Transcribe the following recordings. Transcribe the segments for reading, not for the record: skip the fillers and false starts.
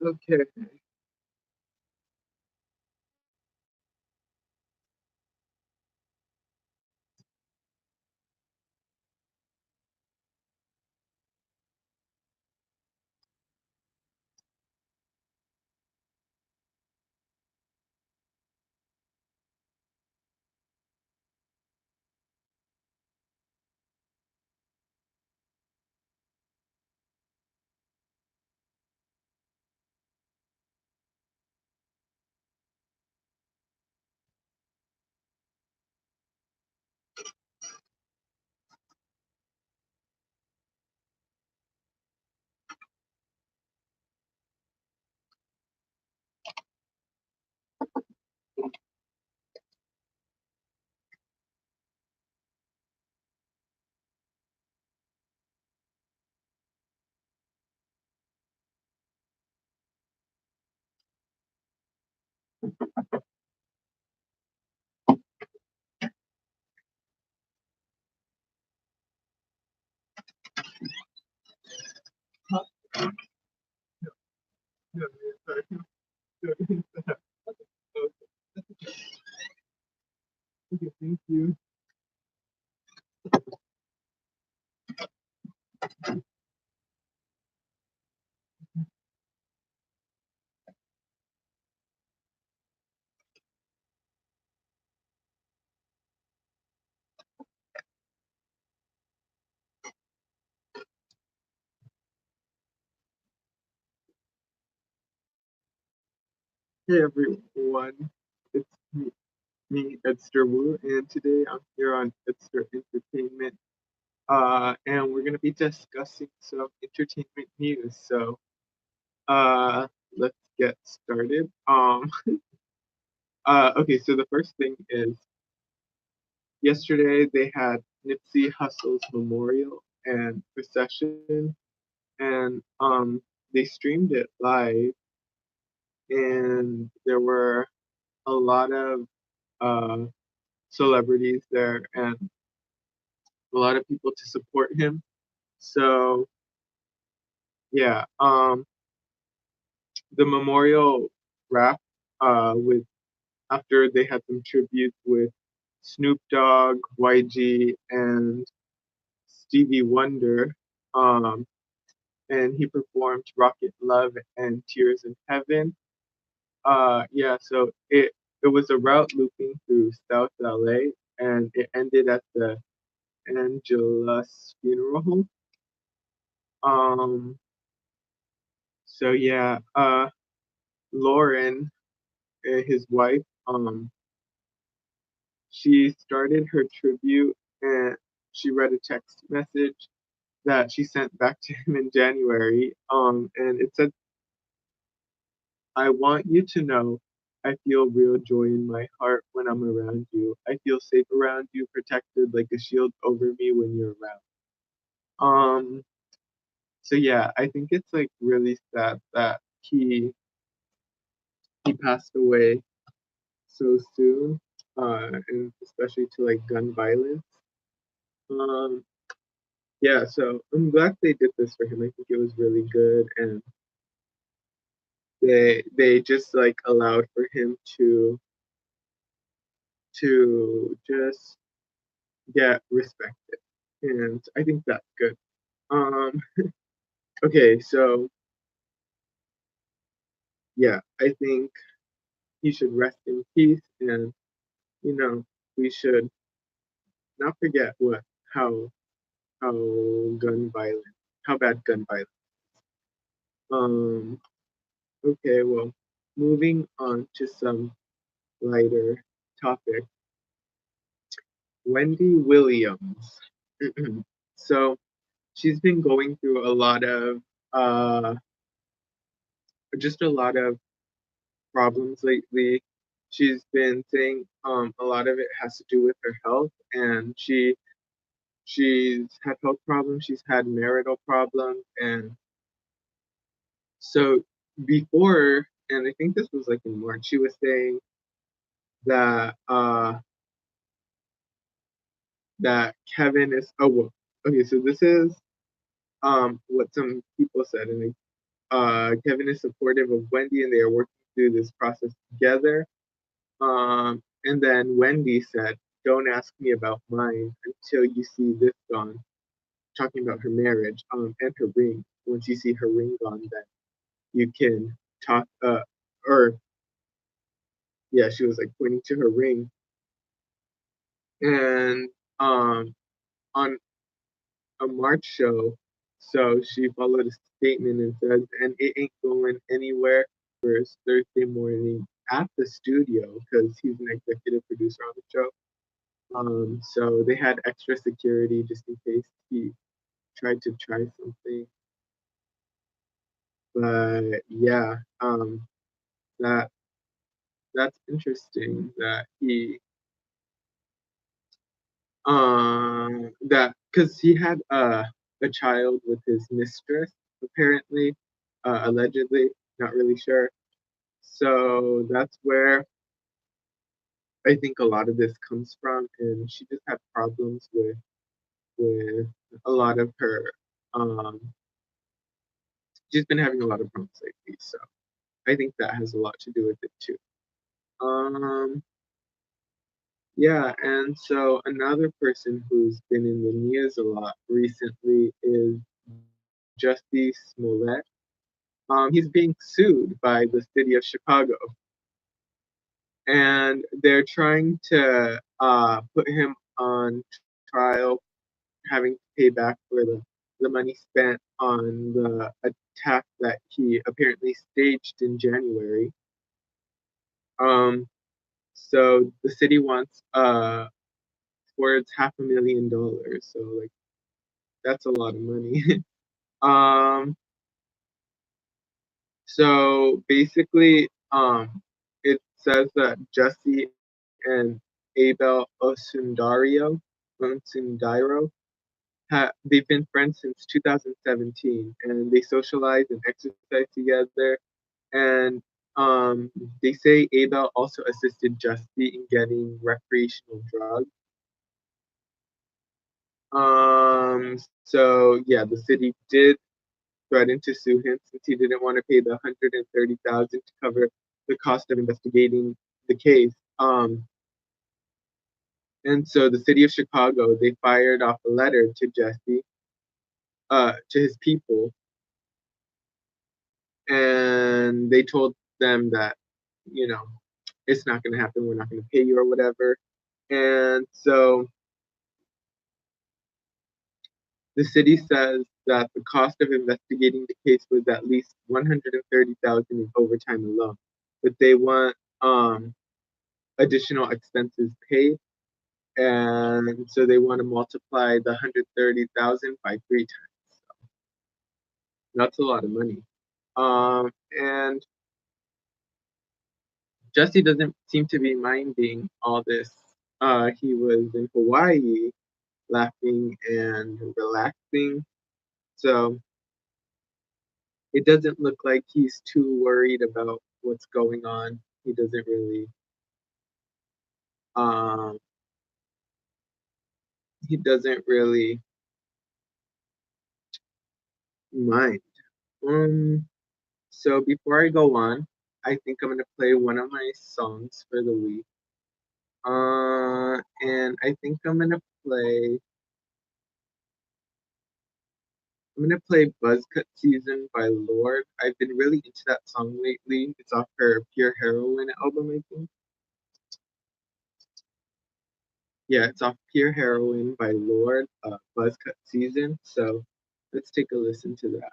Okay. No, sorry. Okay, thank you. Hey everyone, it's me, Edster Wu, and today I'm here on Edster Entertainment, and we're gonna be discussing some entertainment news. So, let's get started. Okay, so the first thing is yesterday they had Nipsey Hussle's memorial and procession, and they streamed it live, and there were a lot of uh celebrities there and a lot of people to support him. So yeah, the memorial wrapped with after they had some tributes with Snoop Dogg, YG, and Stevie Wonder. Um, and he performed Rocket Love and Tears in Heaven. Yeah, so it was a route looping through South LA, and it ended at the Angelus Funeral Home. Um, so yeah, Lauren, his wife, she started her tribute and she read a text message that she sent back to him in January. And it said, "I want you to know I feel real joy in my heart when I'm around you. I feel safe around you, protected like a shield over me when you're around." Um, so yeah, I think it's like really sad that he passed away so soon, and especially to like gun violence. Um, yeah, so I'm glad they did this for him. I think it was really good, and they just like allowed for him to just get respected, and I think that's good. Um, okay, so yeah, I think he should rest in peace, and you know we should not forget what how how gun violence how bad gun violence. Um, okay, well, moving on to some lighter topic. Wendy Williams. So she's been going through a lot of uh just a lot of problems lately. She's been saying a lot of it has to do with her health, and she's had health problems, she's had marital problems, and so before, and I think this was like in March, she was saying that that Kevin is, oh well, okay, so this is what some people said, and Kevin is supportive of Wendy, and they are working through this process together. And then Wendy said, "Don't ask me about mine until you see this gone." Talking about her marriage, and her ring. Once you see her ring gone, then you can talk. Or yeah, she was like pointing to her ring, and on a March show, so she followed a statement and said, "And it ain't going anywhere." First Thursday morning at the studio because he's an executive producer on the show. So they had extra security just in case he tried to try something. But yeah, that that's interesting that he that because he had a child with his mistress apparently, allegedly, not really sure. So that's where I think a lot of this comes from, and she just had problems with a lot of her. Um, she's been having a lot of problems lately, so I think that has a lot to do with it too. Um, yeah, and so another person who's been in the news a lot recently is Jussie Smollett. He's being sued by the city of Chicago, and they're trying to put him on trial, having to pay back for the money spent on the attack that he apparently staged in January. Um, so the city wants towards $500,000. So like that's a lot of money. um, so basically, it says that Jesse and Abel Osundairo, they've been friends since 2017, and they socialize and exercise together. And um, they say Abel also assisted Jussie in getting recreational drugs. So yeah, the city did threaten to sue him since he didn't want to pay the 130,000 to cover the cost of investigating the case. And so the city of Chicago, they fired off a letter to Jesse, to his people, and they told them that, you know, it's not going to happen. We're not going to pay you or whatever. And so the city says that the cost of investigating the case was at least 130,000 in overtime alone, but they want additional expenses paid, and so they want to multiply the 130,000 by 3 times. That's a lot of money. And Jesse doesn't seem to be minding all this. He was in Hawaii laughing and relaxing. So it doesn't look like he's too worried about what's going on. He doesn't really um he doesn't really mind. Um so before I go on, I think I'm gonna play one of my songs for the week. And I think I'm gonna play Buzzcut Season by Lorde. I've been really into that song lately. It's off her Pure Heroine album, I think. Yeah, it's off Pure Heroine by Lorde, Buzzcut Season. So let's take a listen to that.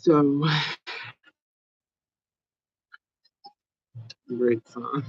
So great song.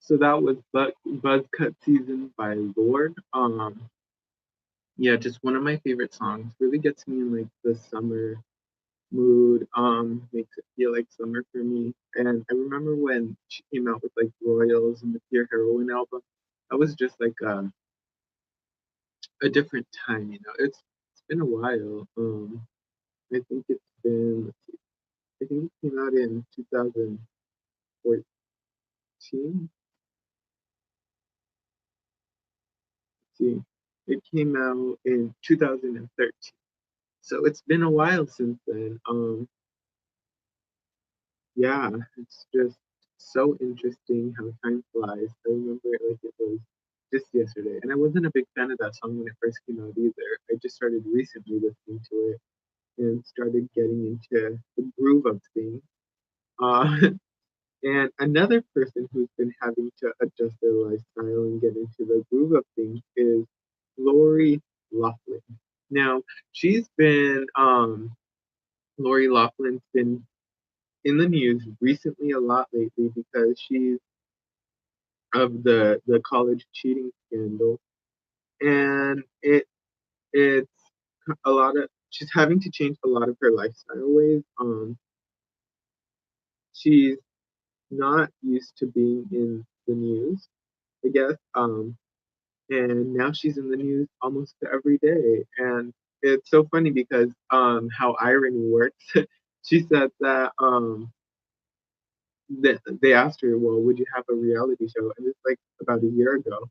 So that was Buzz Cut Season by Lord. Yeah, just one of my favorite songs. Really gets me in like the summer mood. Makes it feel like summer for me. And I remember when she came out with like Royals and the Pure Heroine album. That was just like a different time, you know. It's been a while. I think it's been I think it came out in 2014. See, it came out in 2013. So it's been a while since then. Yeah, it's just so interesting how time flies. I remember it like it was just yesterday. And I wasn't a big fan of that song when it first came out either. I just started recently listening to it and started getting into the groove of things. Uh, and another person who's been having to adjust their lifestyle and get into the groove of things is Lori Loughlin. Now, she's been, Lori Loughlin's been in the news recently a lot lately because she's of the college cheating scandal, and it's a lot of she's having to change a lot of her lifestyle ways. She's not used to being in the news, I guess. And now she's in the news almost every day, and it's so funny because how irony works. She said that they asked her, well, would you have a reality show? And it's like about a year ago.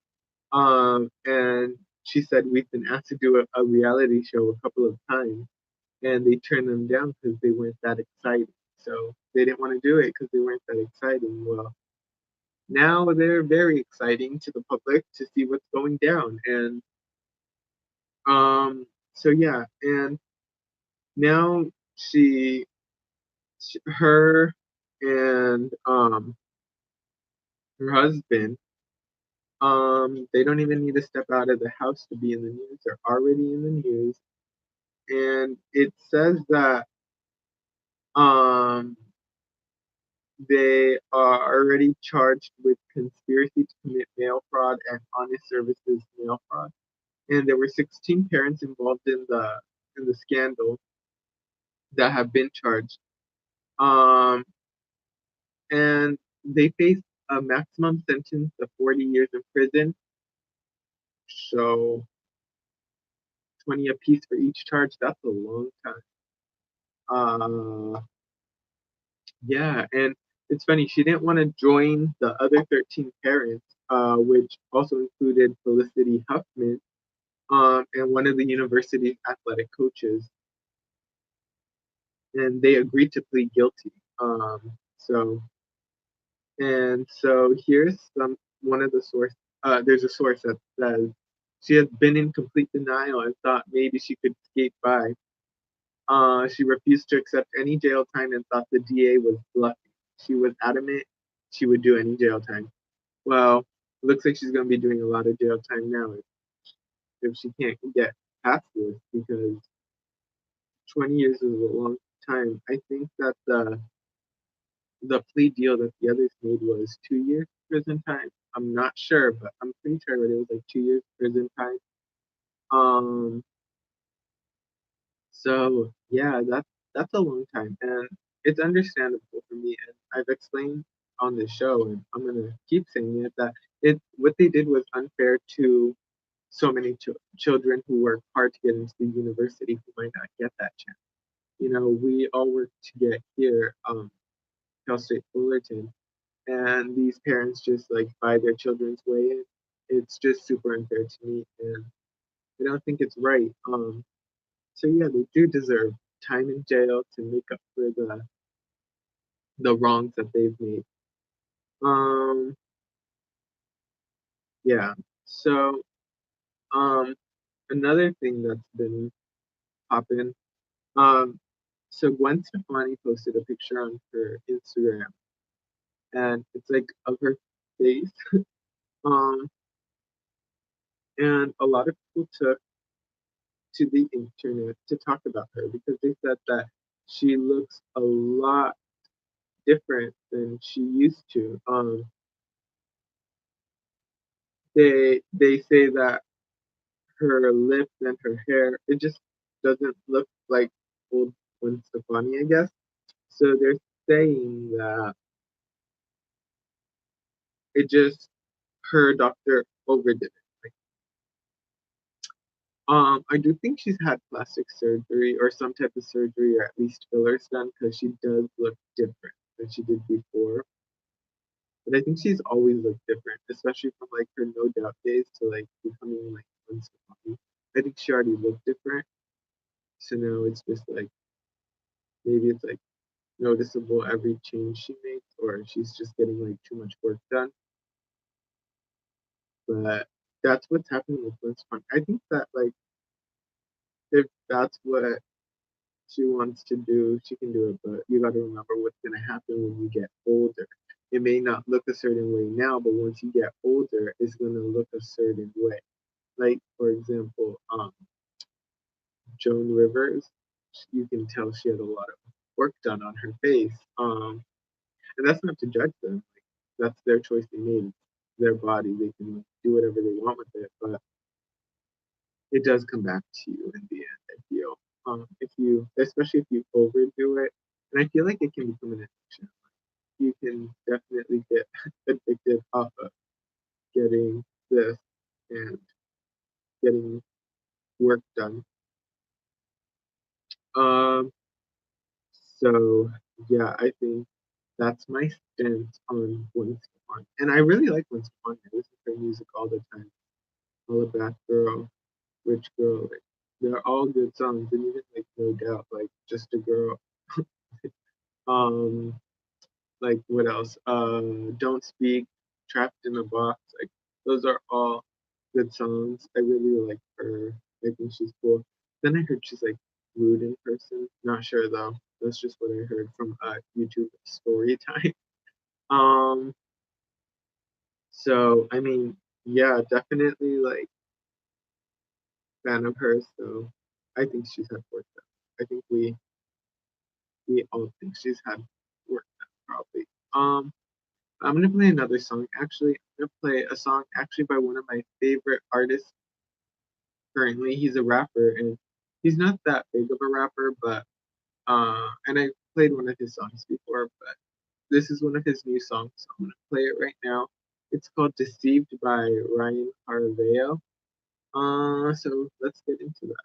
And she said, we've been asked to do a reality show a couple of times, and they turned them down because they weren't that exciting. So they didn't want to do it because they weren't that exciting. Well, now they're very exciting to the public to see what's going down. And so yeah, and now she, her and her husband, they don't even need to step out of the house to be in the news. They're already in the news, and it says that um, they are already charged with conspiracy to commit mail fraud and honest services mail fraud. And there were 16 parents involved in the scandal that have been charged. Um, and they face a maximum sentence of 40 years in prison. So 20 apiece for each charge. That's a long time. Uh, yeah, and it's funny. She didn't want to join the other 13 parents, which also included Felicity Huffman, and one of the university's athletic coaches, and they agreed to plead guilty. So and so here's some one of the source. There's a source that says she has been in complete denial and thought maybe she could skate by. She refused to accept any jail time and thought the DA was bluffing. She was adamant she would do any jail time. Well, it looks like she's going to be doing a lot of jail time now if she can't get past this because 20 years is a long time. I think that the plea deal that the others made was 2 years prison time. I'm not sure, but I'm pretty sure that it was like 2 years prison time. Um, so yeah, that's a long time, and it's understandable for me. And I've explained on the show, and I'm gonna keep saying it that what they did was unfair to so many children who work hard to get into the university who might not get that chance. You know, we all work to get here, Cal State Fullerton, and these parents just like buy their children's way in. It's just super unfair to me, and I don't think it's right. So yeah, they do deserve time in jail to make up for the wrongs that they've made. Um, yeah. So um, another thing that's been popping. Um, so Gwen Stefani posted a picture on her Instagram, and it's like of her face. Um, and a lot of people took to the internet to talk about her because they said that she looks a lot different than she used to. They say that her lips and her hair it just doesn't look like old Gwen Stefani, I guess. So they're saying that it just her doctor overdid it. Like, I do think she's had plastic surgery or some type of surgery or at least fillers done because she does look different than she did before. But I think she's always looked different, especially from like her No Doubt days to like becoming like Gwen Stefani. I think she already looked different, so now it's just like maybe it's like noticeable every change she makes, or she's just getting like too much work done. But that's what's happening with Gwen Stefani. I think that like if that's what she wants to do, she can do it. But you got to remember what's going to happen when you get older. It may not look a certain way now, but once you get older, it's going to look a certain way. Like for example, Joan Rivers, you can tell she had a lot of work done on her face. And that's not to judge them. Like, that's their choice they made. Their body, they can like, do whatever they want with it. But it does come back to you in the end. I feel if you, especially if you overdo it, and I feel like it can become an addiction. You can definitely get addicted off of getting this and getting work done. Um, so yeah, I think that's my stance on Gwen Stefani, and I really like Gwen Stefani. I listen to her music all the time. All a Bad Girl, Rich Girl, like they're all good songs, and even like No Doubt, like Just a Girl. Um, like what else? Don't Speak, Trapped in a Box. Like those are all good songs. I really like her. I think she's cool. Then I heard she's like rude in person. Not sure though. That's just what I heard from YouTube story time. Um, so I mean, yeah, definitely like fan of hers. So I think she's had work done. I think we all think she's had work done probably. I'm gonna play another song. Actually, I'm gonna play a song actually by one of my favorite artists currently. He's a rapper and he's not that big of a rapper, but and I played one of his songs before, but this is one of his new songs, so I'm gonna play it right now. It's called Deceived by Ryan Harveo. So let's get into that.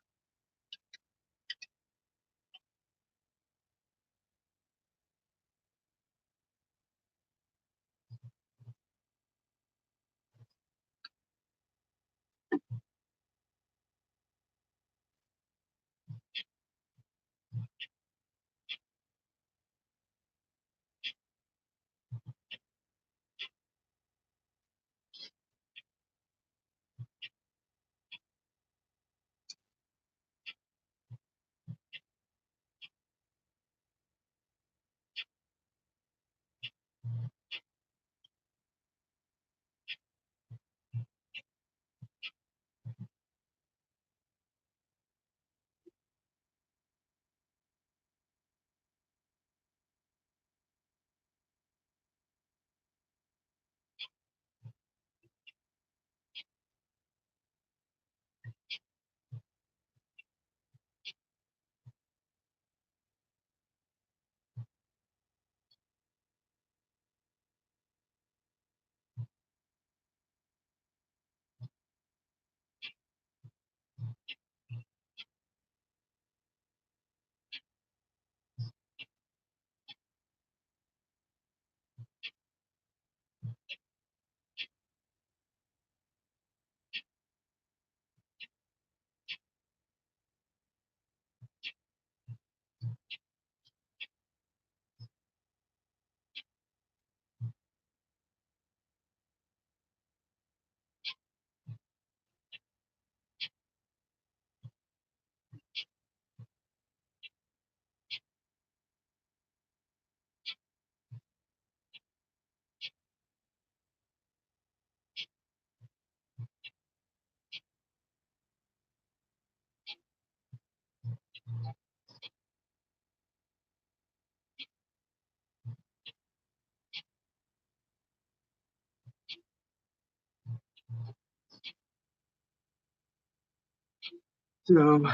So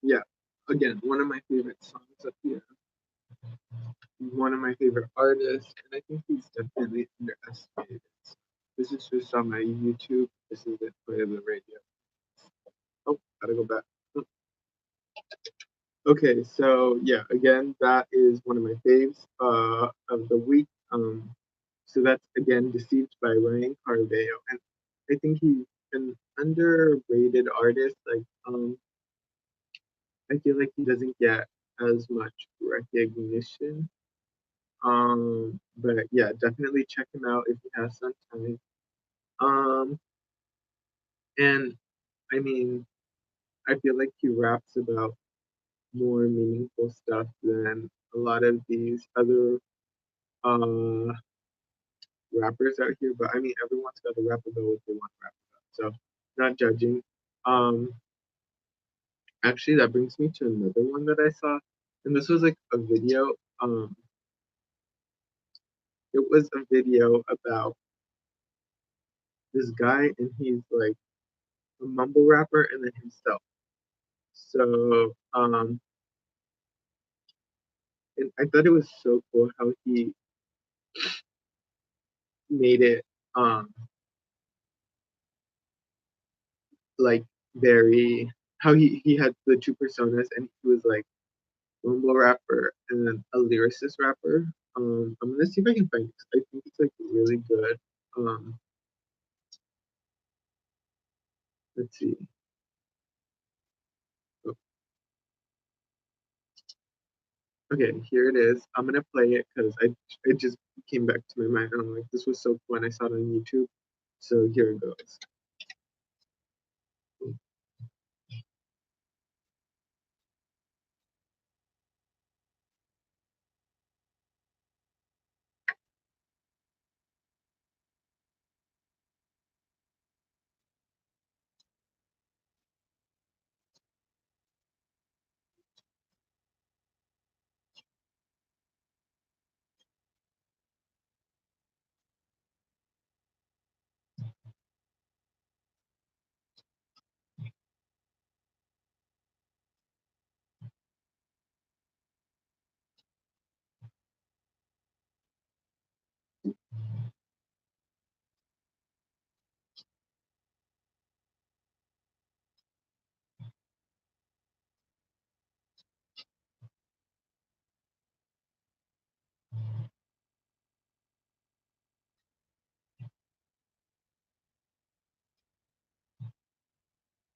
yeah, again, one of my favorite songs up here, one of my favorite artists, and I think he's definitely underestimated. This is just on my YouTube. This isn't play on the radio. Oh, gotta go back. Okay, so yeah, again, that is one of my faves of the week. So that's again Deceived by Ryan Carveo, and I think he's an underrated artist. I feel like he doesn't get as much recognition. But yeah, definitely check him out if he has some time. Um, and I mean, I feel like he raps about more meaningful stuff than a lot of these other uh rappers out here. But I mean, everyone's got to rap about what they want to rap about. So, not judging. Um, Actually, that brings me to another one that I saw, and this was like a video. Um, it was a video about this guy, and he's like a mumble rapper, and then himself. So, and I thought it was so cool how he made it, um, like very how he had the two personas, and he was like mumble rapper and then a lyricist rapper. I'm gonna see if I can find it. I think it's like really good. Um, let's see. Oh, okay, here it is. I'm gonna play it because I it just came back to my mind. And I'm like, this was so cool, and I saw it on YouTube. So here it goes.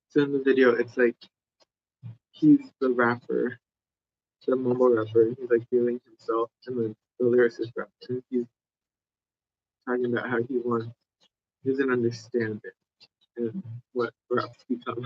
So in the video, it's like he's the rapper, the mumble rapper, and he's like feeling himself, and then the lyricist rapper, and he's talking about how he doesn't understand it and what rap's become.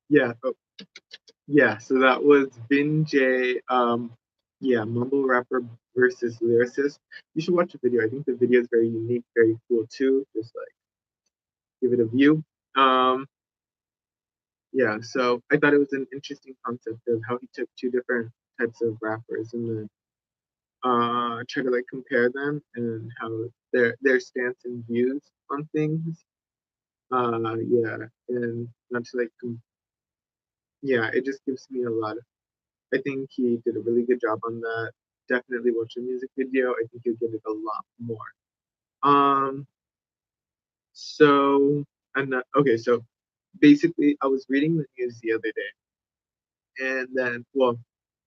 Yeah, yeah. So that was Vin J. Yeah, mumble rapper versus lyricist. You should watch the video. I think the video is very unique, very cool too. Just like give it a view. Um, yeah. So I thought it was an interesting concept of how he took two different types of rappers and then try to like compare them and how their stance and views on things. Yeah, and not to like yeah, it just gives me a lot of. I think he did a really good job on that. Definitely watch the music video. I think you'll get it a lot more. Um, so okay. So basically, I was reading the news the other day, and then well,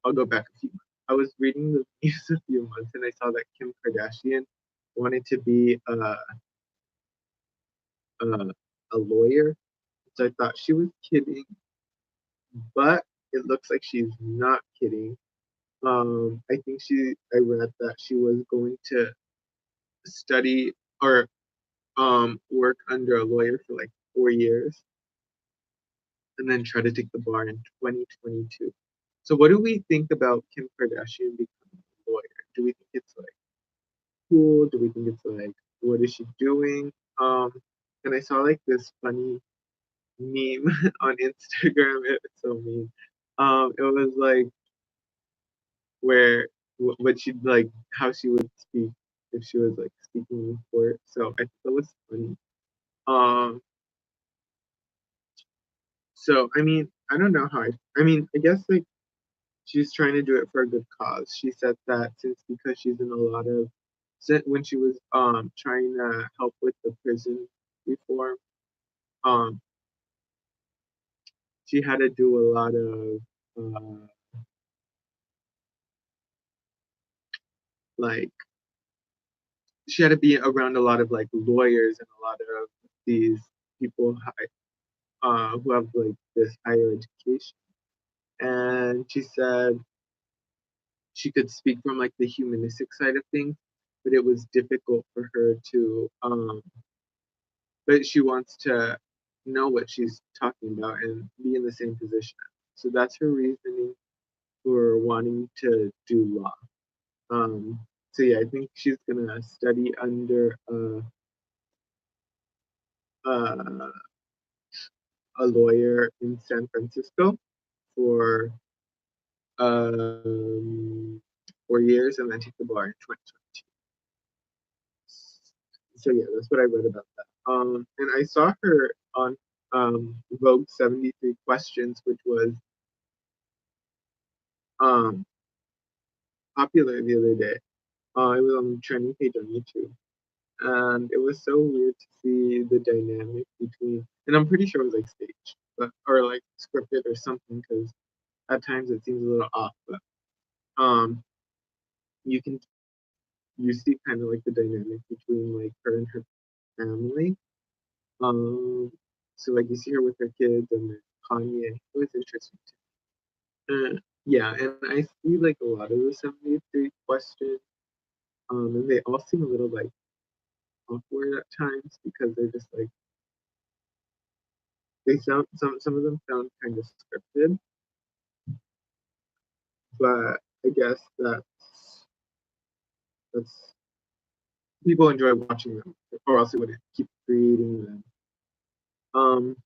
I'll go back a few months. I was reading the news a few months, and I saw that Kim Kardashian wanted to be a lawyer. So I thought she was kidding, but it looks like she's not kidding. I read that she was going to study or work under a lawyer for like 4 years and then try to take the bar in 2022. So, what do we think about Kim Kardashian becoming a lawyer? Do we think it's like cool? Do we think it's like, what is she doing? Um, and I saw like this funny meme on Instagram. It's so mean. It was like where what she'd like how she would speak if she was like speaking in court. So I thought that was funny. Um, so I mean, I don't know how I mean, I guess like she's trying to do it for a good cause. She said that since because she's in a lot of when she was trying to help with the prison reform, um she had to do a lot of like she had to be around a lot of like lawyers and a lot of these people who have like this higher education. And she said she could speak from like the humanistic side of things, but it was difficult for her to but she wants to know what she's talking about and be in the same position. So that's her reasoning for wanting to do law. So yeah, I think she's gonna study under uh, a lawyer in San Francisco for um, 4 years and then take the bar in 2022. So yeah, that's what I read about that. And I saw her on Vogue 73 Questions, which was um, popular the other day. It was on the trending page on YouTube, and it was so weird to see the dynamic between. And I'm pretty sure it was like staged, but or like scripted or something, because at times it seems a little off. But um, you can you see kind of like the dynamic between like her and her family. Um, so like you see her with her kids and then Kanye. It was interesting too. Yeah, and I see like a lot of the 73 questions, and they all seem a little like awkward at times because they're just like they sound some of them sound kind of scripted, but I guess that's people enjoy watching them, or else it would keep creating them. Um,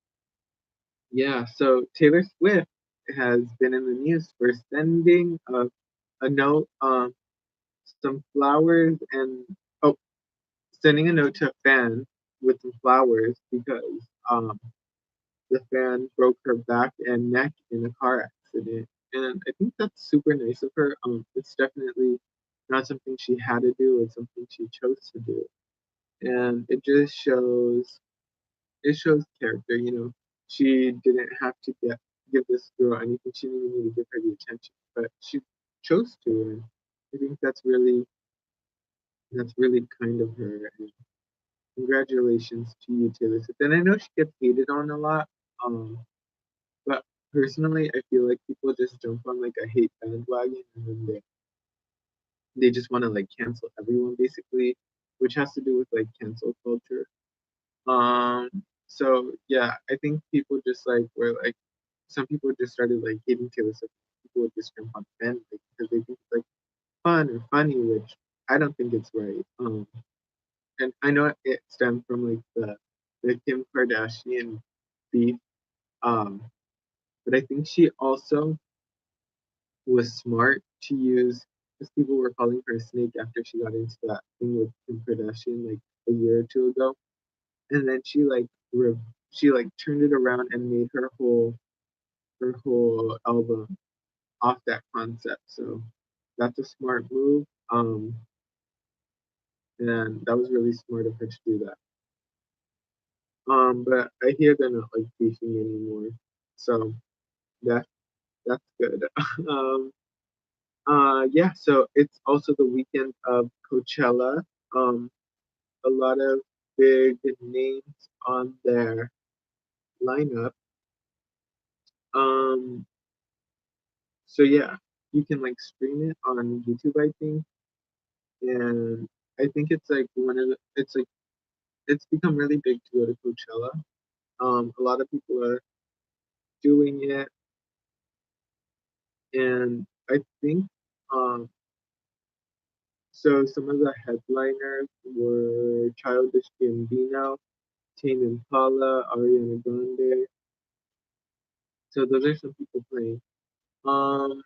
yeah, so Taylor Swift has been in the news for sending a note, some flowers, and oh, sending a note to a fan with some flowers because um, the fan broke her back and neck in a car accident. And I think that's super nice of her. It's definitely not something she had to do, it's something she chose to do. And it shows character, you know. She didn't have to give this girl anything. She didn't even need to give her the attention, but she chose to, and I think that's really kind of her. And congratulations to you, Taylor Swift. And I know she gets hated on a lot, um, but personally, I feel like people just jump on like a hate bandwagon and then they just want to like cancel everyone basically, which has to do with like cancel culture. Um, so yeah, I think people just like were like some people just started like hating Taylor Swift. People would just jump on the band like, because they think it's like fun or funny, which I don't think it's right. And I know it stemmed from like the Kim Kardashian beef, um, but I think she also was smart to use because people were calling her a snake after she got into that thing with Kim Kardashian like a year or two ago, and then she like turned it around and made her whole album off that concept. So that's a smart move. And that was really smart of her to do that. But I hear they're not like beefing anymore, so that that's good. um, yeah. So it's also the weekend of Coachella. Um, a lot of big names on their lineup. Um, so yeah, you can like stream it on YouTube, I think, and I think it's like it's like it's become really big to go to Coachella. A lot of people are doing it, and I think um, so. Some of the headliners were Childish Gambino, Tame Impala, Ariana Grande. So those are some people playing. Um,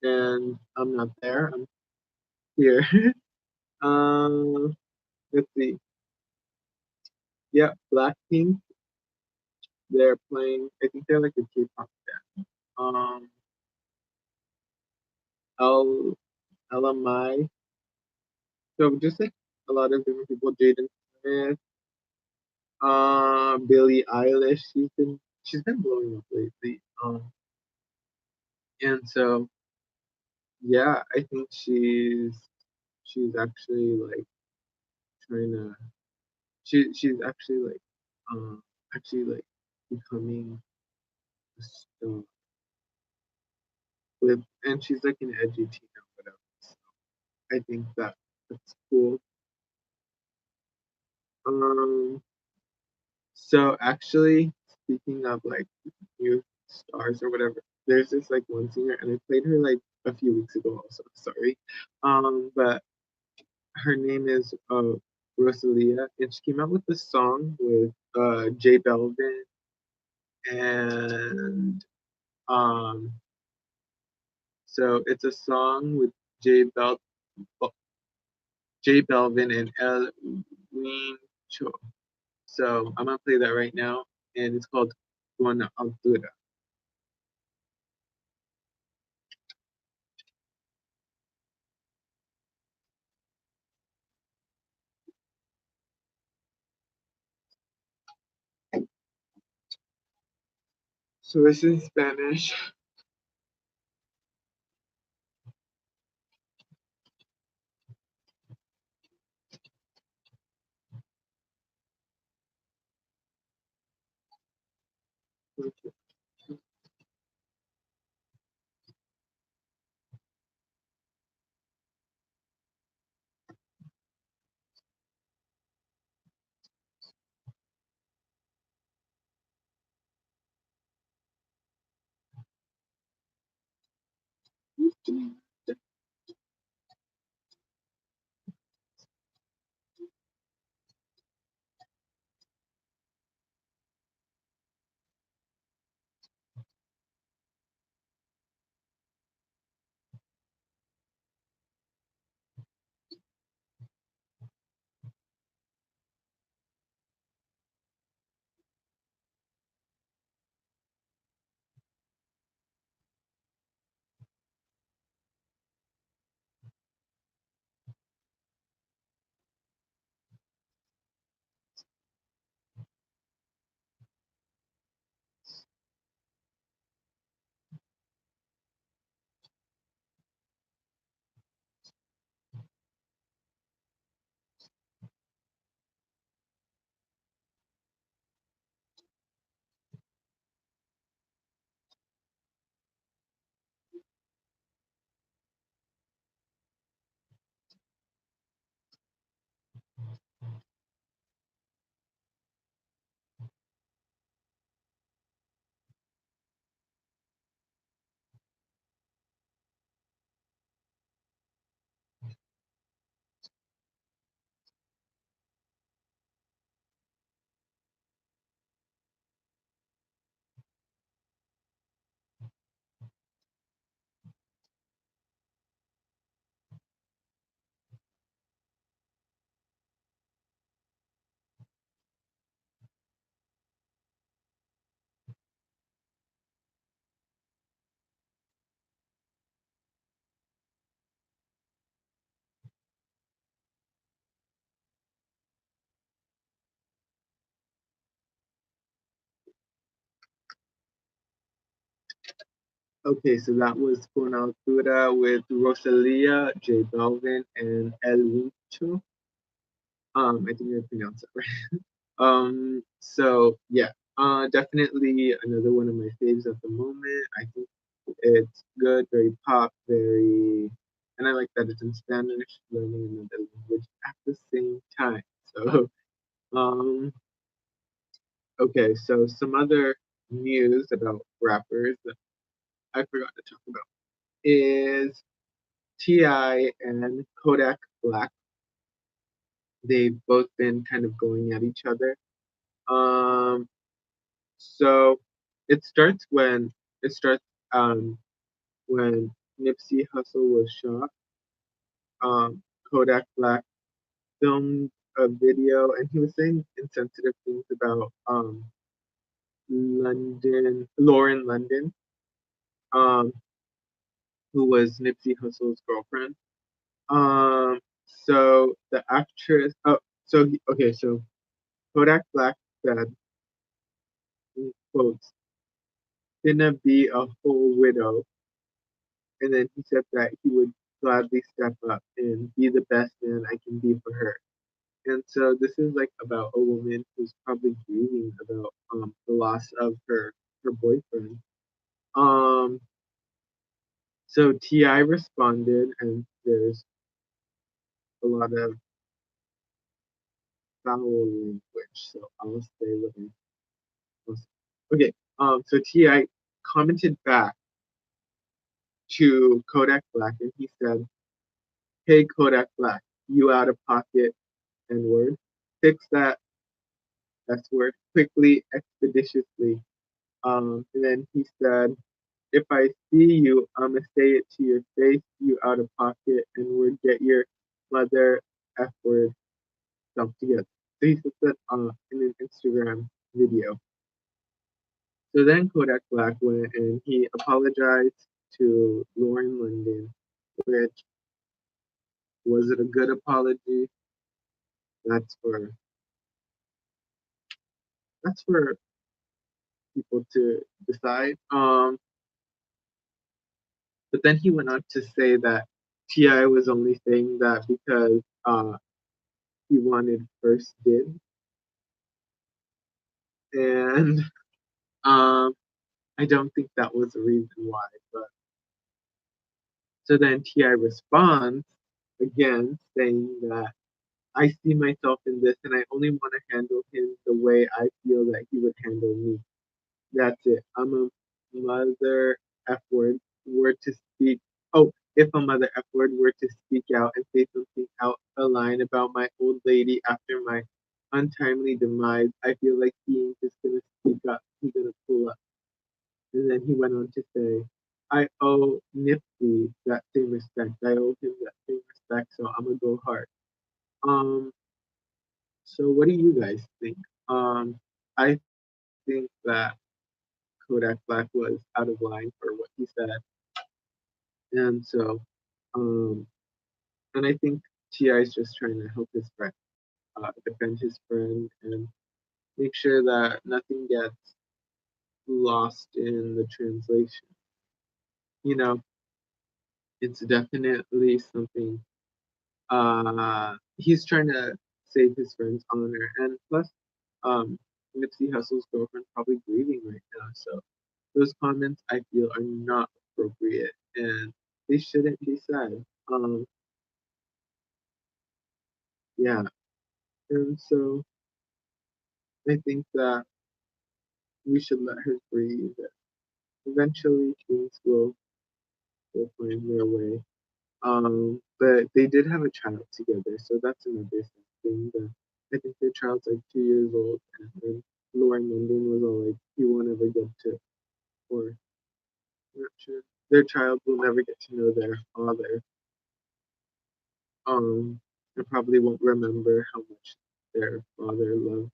and I'm not there. I'm here. um, let's see. Yeah, Blackpink. They're playing. I think they're like a K-pop band. L LMI. So just like a lot of different people. Jaden Smith. Billie Eilish. She's been blowing up lately. And so yeah, I think she's actually like trying to she's actually like becoming a star with and she's like an edgy teen or whatever. So I think that's cool. Um so actually speaking of like new stars or whatever, there's this like one singer and I played her like a few weeks ago also, sorry. But her name is Rosalia and she came out with this song with J Belvin and um so it's a song with J Bel J Belvin and El Win Cho. So I'm gonna play that right now, and it's called Buona Altura. So this is Spanish. Okay, so that was Con Altura with Rosalia, J Balvin, and El Wincho. I think I pronounced it right. So yeah, definitely another one of my faves at the moment. I think it's good, very pop, very, and I like that it's in Spanish, learning another language at the same time. So, um, okay, so some other news about rappers that I forgot to talk about is Ti and Kodak Black. They've both been kind of going at each other. Um, so it starts when it starts um, when Nipsey Hussle was shot. Kodak Black filmed a video, and he was saying insensitive things about Lauren London, um, who was Nipsey Hussle's girlfriend. Um, so the actress, okay, so Kodak Black said, in quotes, "Finna be a whole widow," and then he said that he would gladly step up and be the best man I can be for her. And so this is like about a woman who's probably grieving about the loss of her boyfriend. Um, so Ti responded, and there's a lot of foul language. So I'll stay with it. Okay. So Ti commented back to Kodak Black, and he said, "Hey Kodak Black, you out of pocket N word. Fix that S word quickly, expeditiously." And then he said, "If I see you, I'ma say it to your face, you out of pocket, and would get your mother F word stuff together." So he said that in an Instagram video. So then Kodak Black went and he apologized to Lauren London, which was it a good apology? That's for that's for people to decide. But then he went on to say that Ti was only saying that because he wanted first dibs, and um, I don't think that was the reason why. But so then Ti responds again, saying that I see myself in this, and I only want to handle him the way I feel that he would handle me. That's it. I'm a mother F word to speak. Oh, if a mother F word were to speak out and say something out a line about my old lady after my untimely demise, I feel like he ain't just gonna speak up. He's gonna pull up. And then he went on to say, I owe Nipsey that same respect. I owe him that same respect, so I'm gonna go hard. Um, so what do you guys think? I think that Kodak Black was out of line for what he said, and so, um, and I think Ti is just trying to help his friend, defend his friend, and make sure that nothing gets lost in the translation. You know, it's definitely something. He's trying to save his friend's honor, and plus, Nipsey Hussle's girlfriend probably grieving right now, so those comments I feel are not appropriate and they shouldn't be said. Yeah, and so I think that we should let her breathe. Eventually, things will find their way. But they did have a child together, so that's another thing. That I think their child's like 2 years old, and then Lauren London was all like, "You won't ever get to," or I'm not sure. Their child will never get to know their father. And probably won't remember how much their father loved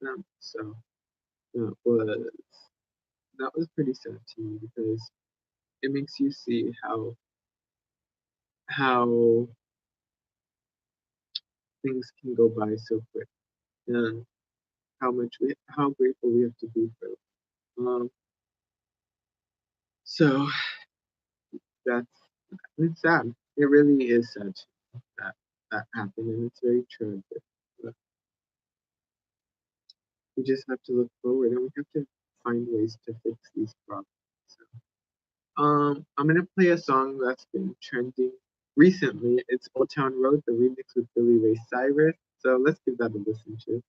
them. So that was that was pretty sad to me because it makes you see how things can go by so quick and how grateful we have to be for them. So that's it's sad. It really is sad that that happened, and it's very tragic. But we just have to look forward, and we have to find ways to fix these problems. So, I'm gonna play a song that's been trending recently. It's Old Town Road, the remix with Billy Ray Cyrus. So let's give that a listen to.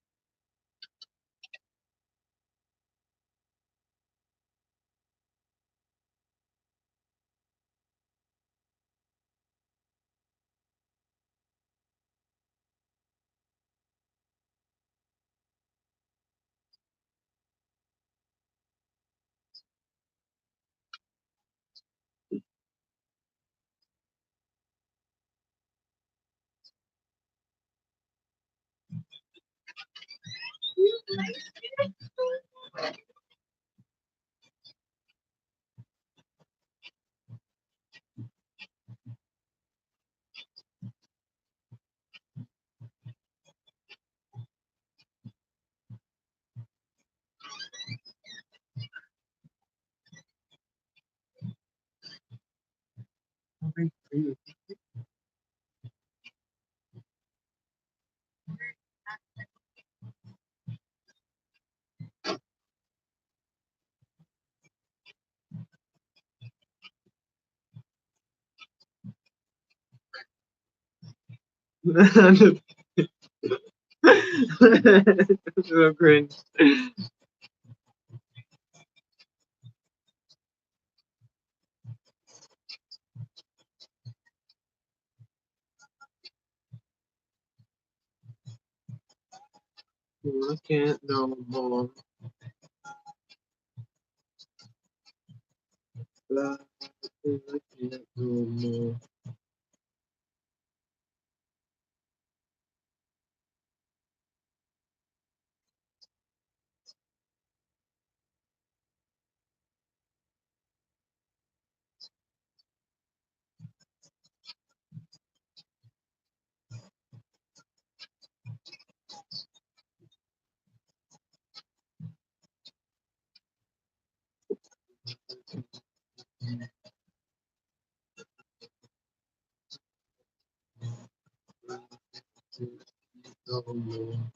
So cringe. I can't no more. I can't no more. No more.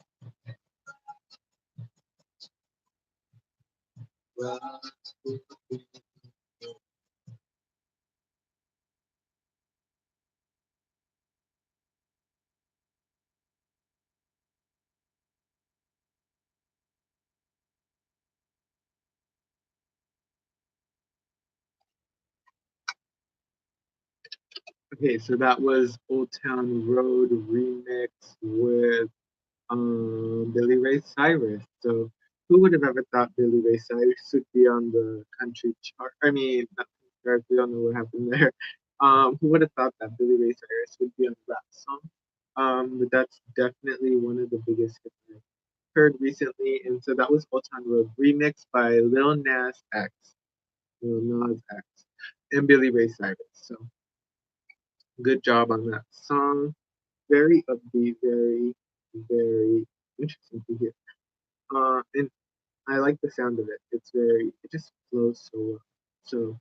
Okay, so that was Old Town Road remix with Billy Ray Cyrus. So who would have ever thought Billy Ray Cyrus would be on the country chart? I mean, not chart, we don't know what happened there. Who would have thought that Billy Ray Cyrus would be on that song? But that's definitely one of the biggest hits I've heard recently. And so that was Old Town Road remix by Lil Nas X, and Billy Ray Cyrus. So good job on that song. Very upbeat, very interesting to hear. And I like the sound of it. It just flows so well. So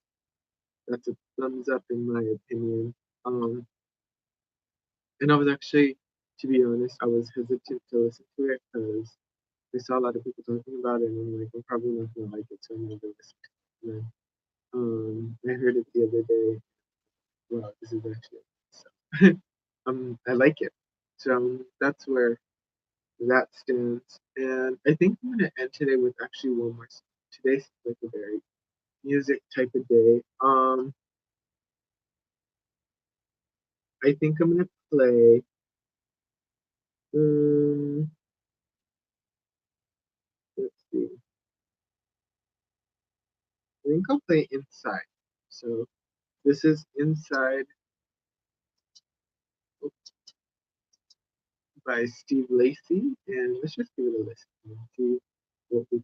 that's a thumbs up in my opinion. Um, and I was actually, to be honest, I was hesitant to listen to it because I saw a lot of people talking about it, and I'm like, I'm probably not gonna like it, so I'm never listen to it. And then, I heard it the other day. Wow, this is actually so. I like it. So that's where that stands. And I think I'm gonna end today with actually one more song. Today's like a very music type of day. I think I'm gonna play. Um, let's see. I think I'll play Inside. So this is Inside by Steve Lacy, and let's just give it a listen and see what we.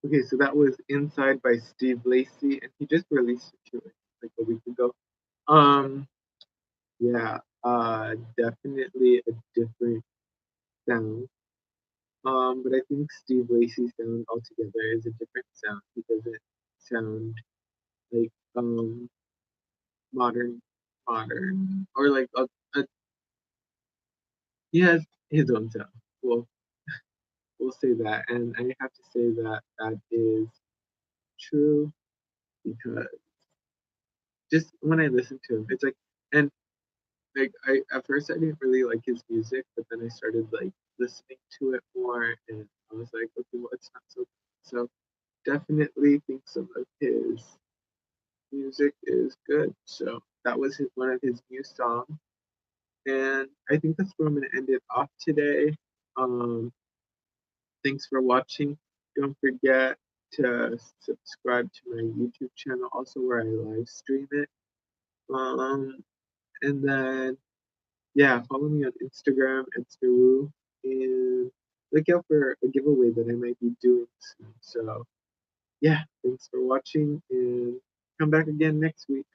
Okay, so that was Inside by Steve Lacy, and he just released it too, like a week ago. Um, yeah, definitely a different sound. But I think Steve Lacy's sound altogether is a different sound. He doesn't sound like modern, modern, or like a he has his own sound. Well, we'll say that, and I have to say that that is true because just when I listen to him, it's like, and like I at first I didn't really like his music, but then I started like listening to it more, and I was like, okay, well, it's not so. So definitely think some of his music is good. So that was one of his new songs, and I think that's where I'm gonna end it off today. Um, Thanks for watching. Don't forget to subscribe to my YouTube channel, also where I live stream it. Um, and then yeah, follow me on Instagram at Woo, and look out for a giveaway that I might be doing soon. So yeah, thanks for watching, and come back again next week.